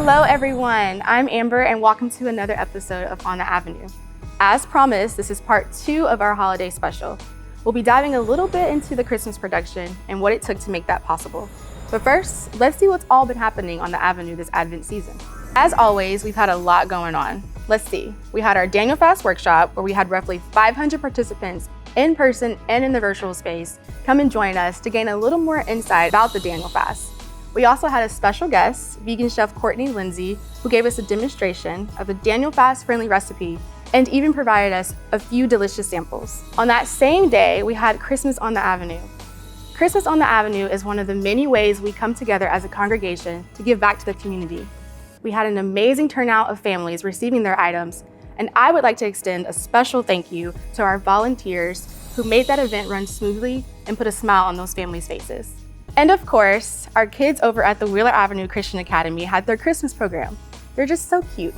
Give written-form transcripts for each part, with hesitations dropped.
Hello everyone, I'm Amber and welcome to another episode of On the Avenue. As promised, this is part 2 of our holiday special. We'll be diving a little bit into the Christmas production and what it took to make that possible. But first, let's see what's all been happening on the Avenue this Advent season. As always, we've had a lot going on. Let's see, we had our Daniel Fast workshop where we had roughly 500 participants in person and in the virtual space come and join us to gain a little more insight about the Daniel Fast. We also had a special guest, vegan chef Courtney Lindsay, who gave us a demonstration of a Daniel Fast friendly recipe and even provided us a few delicious samples. On that same day, we had Christmas on the Avenue. Christmas on the Avenue is one of the many ways we come together as a congregation to give back to the community. We had an amazing turnout of families receiving their items, and I would like to extend a special thank you to our volunteers who made that event run smoothly and put a smile on those families' faces. And of course, our kids over at the Wheeler Avenue Christian Academy had their Christmas program. They're just so cute.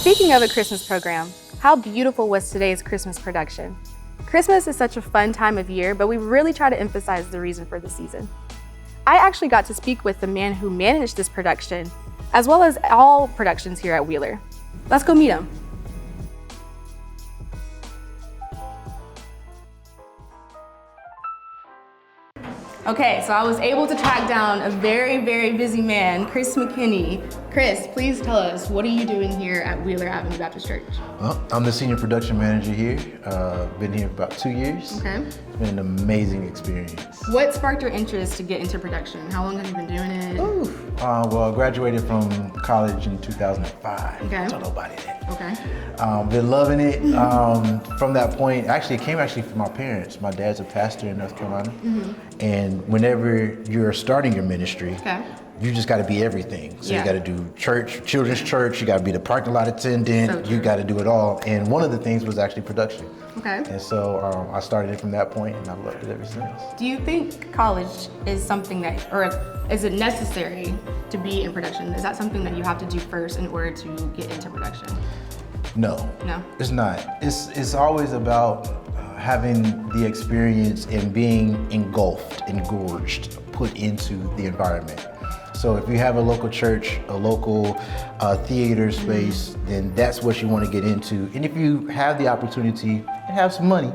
Speaking of a Christmas program, how beautiful was today's Christmas production? Christmas is such a fun time of year, but we really try to emphasize the reason for the season. I actually got to speak with the man who managed this production, as well as all productions here at Wheeler. Let's go meet him. Okay, so I was able to track down a very, very busy man, Chris McKinney. Chris, please tell us, what are you doing here at Wheeler Avenue Baptist Church? Well, I'm the senior production manager here. Been here for about 2 years. Okay. It's been an amazing experience. What sparked your interest to get into production? How long have you been doing it? Well, I graduated from college in 2005. Okay. Tell nobody that. Okay. Been loving it. From that point, it came from my parents. My dad's a pastor in North Carolina. Mm-hmm. And whenever you're starting your ministry, okay, you just got to be everything. So yeah, you got to do church, children's church, you got to be the parking lot attendant, you got to do it all. And one of the things was actually production. Okay. And so I started it from that point and I've loved it ever since. Do you think college is something that, or is it necessary to be in production? Is that something that you have to do first in order to get into production? No. No? It's not. It's always about having the experience and being engorged, put into the environment. So if you have a local church, a local theater space, then that's what you want to get into. And if you have the opportunity and have some money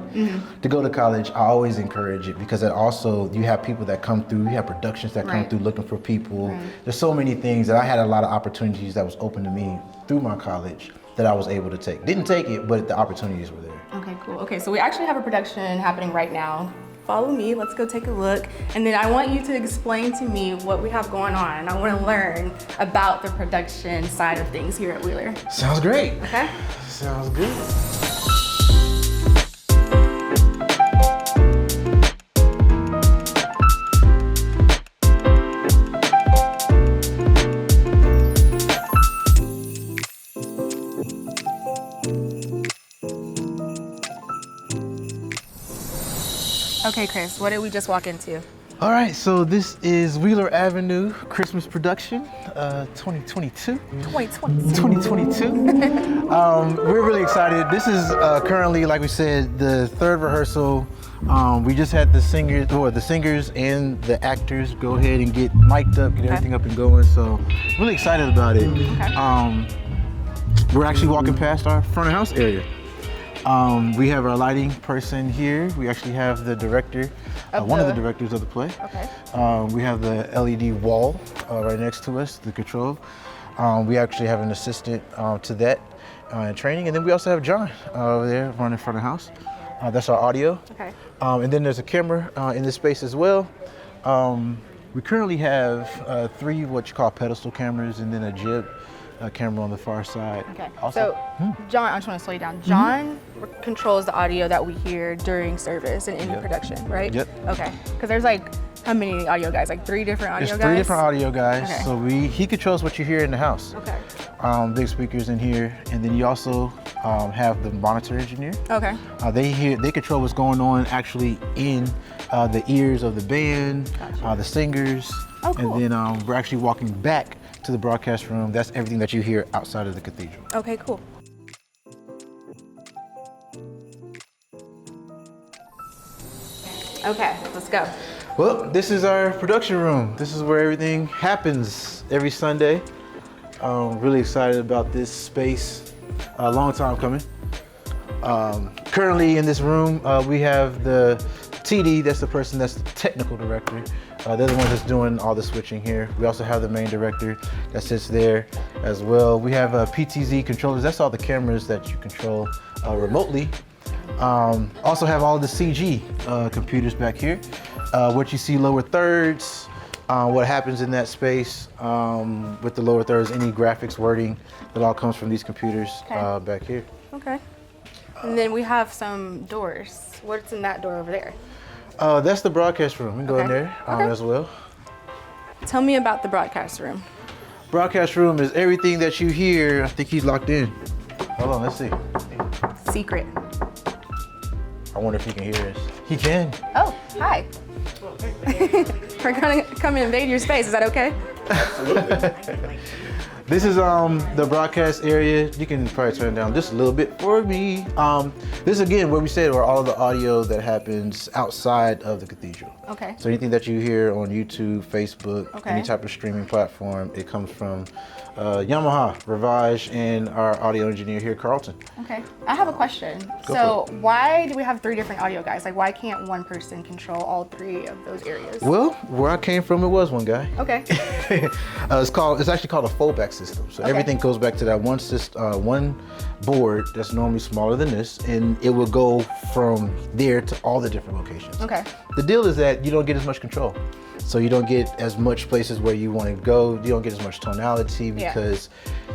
to go to college, I always encourage it because it also, you have people that come through, you have productions that come through looking for people. There's so many things that I had a lot of opportunities that was open to me through my college that I was able to take. Didn't take it, but the opportunities were there. Okay, cool. Okay, so we actually have a production happening right now. Follow me, let's go take a look. And then I want you to explain to me what we have going on. I want to learn about the production side of things here at Wheeler. Sounds great. Okay. Sounds good. Okay, Chris, what did we just walk into? All right, so this is Wheeler Avenue Christmas production, 2022. 2022. We're really excited. This is currently, like we said, the third rehearsal. We just had the singers and the actors go ahead and get mic'd up, get everything up and going. So really excited about it. Okay. We're actually walking past our front of house area. We have our lighting person here. We actually have the director, one of the directors of the play. Okay. We have the LED wall right next to us, the control. We actually have an assistant to that training. And then we also have John over there running front of house. That's our audio. Okay. And then there's a camera in this space as well. We currently have 3 what you call pedestal cameras and then a jib camera on the far side. Okay. Also, so, John, I just want to slow you down. John controls the audio that we hear during service and in production, right? Yep. Okay. Because there's like, how many audio guys? Like 3 different audio guys? There's 3 different audio guys. Okay. So he controls what you hear in the house. Okay. Big speakers in here, and then you also have the monitor engineer. Okay. They control what's going on actually in the ears of the band, Gotcha. the singers, Oh, cool. and then we're actually walking back to the broadcast room. That's everything that you hear outside of the cathedral. Okay, cool. Okay, let's go. Well, this is our production room. This is where everything happens every Sunday. Really excited about this space. A long time coming. Currently in this room, we have the TD, that's the person that's the technical director. They're the ones that's doing all the switching here. We also have the main director that sits there as well. We have PTZ controllers. That's all the cameras that you control remotely. Also have all the CG computers back here. What you see lower thirds, what happens in that space with the lower thirds, any graphics, wording, that all comes from these computers back here. Okay. And then we have some doors. What's in that door over there? That's the broadcast room. We can go in there as well. Tell me about the broadcast room. Broadcast room is everything that you hear. I think he's locked in. Hold on, let's see. Secret. I wonder if he can hear us. He can. Oh, hi. We're gonna come and invade your space. Is that okay? Absolutely. This is the broadcast area. You can probably turn it down just a little bit for me. This again, where we said, where all the audio that happens outside of the cathedral. Okay. So anything that you hear on YouTube, Facebook, any type of streaming platform, it comes from Yamaha, Ravage, and our audio engineer here, Carlton. Okay. I have a question. So why do we have 3 different audio guys? Like, why can't one person control all 3 of those areas? Well, where I came from, it was one guy. Okay. It's actually called a fallback system. So everything goes back to that one board that's normally smaller than this, and it will go from there to all the different locations. Okay. The deal is that you don't get as much control. So you don't get as much places where you want to go. You don't get as much tonality because,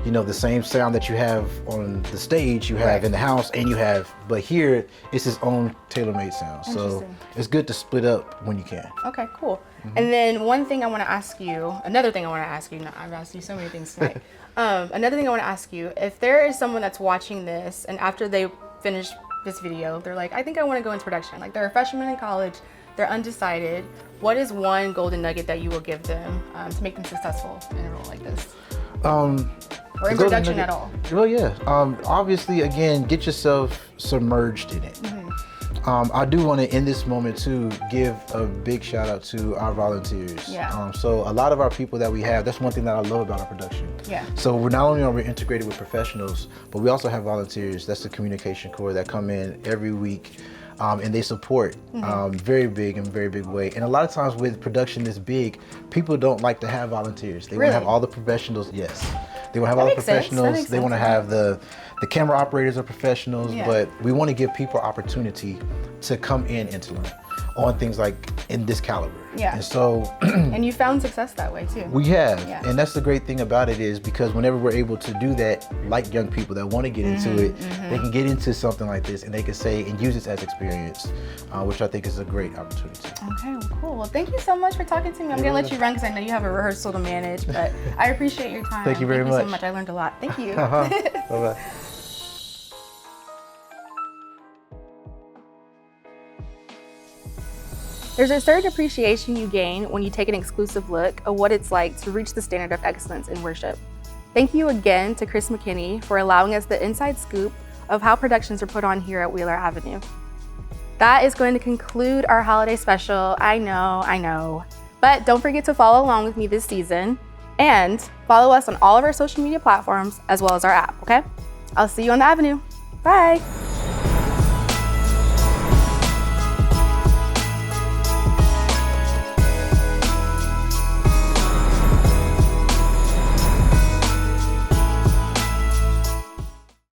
you know, the same sound that you have on the stage, you have in the house, and you have, but here it's its own tailor-made sound. So it's good to split up when you can. Okay, cool. And then another thing I want to ask you, I've asked you so many things tonight. Another thing I want to ask you, if there is someone that's watching this and after they finish this video, they're like, I think I want to go into production. Like, they're a freshman in college, they're undecided. What is one golden nugget that you will give them to make them successful in a role like this? Or in production at all? Well, yeah. Obviously, again, get yourself submerged in it. I do want to, in this moment too, give a big shout out to our volunteers. So a lot of our people that we have, that's one thing that I love about our production. So we're not only are we integrated with professionals, but we also have volunteers. That's the communication core that come in every week. And they support very big way. And a lot of times with production this big, people don't like to have volunteers. They want to have all the professionals. Yes, they want to have all the professionals. They want to have the camera operators are professionals, but we want to give people opportunity to come in and to learn on things like in this caliber. And so and you found success that way too. We have. And that's the great thing about it, is because whenever we're able to do that, like young people that want to get into it, they can get into something like this and they can say and use this as experience, which I think is a great opportunity. Okay, well, cool. Well, thank you so much for talking to me. I'm gonna let you run because I know you have a rehearsal to manage, but I appreciate your time. Thank you very much. Thank you so much. I learned a lot. Thank you. Bye-bye. There's a certain appreciation you gain when you take an exclusive look at what it's like to reach the standard of excellence in worship. Thank you again to Chris McKinney for allowing us the inside scoop of how productions are put on here at Wheeler Avenue. That is going to conclude our holiday special. I know. But don't forget to follow along with me this season and follow us on all of our social media platforms as well as our app, okay? I'll see you on the Avenue. Bye.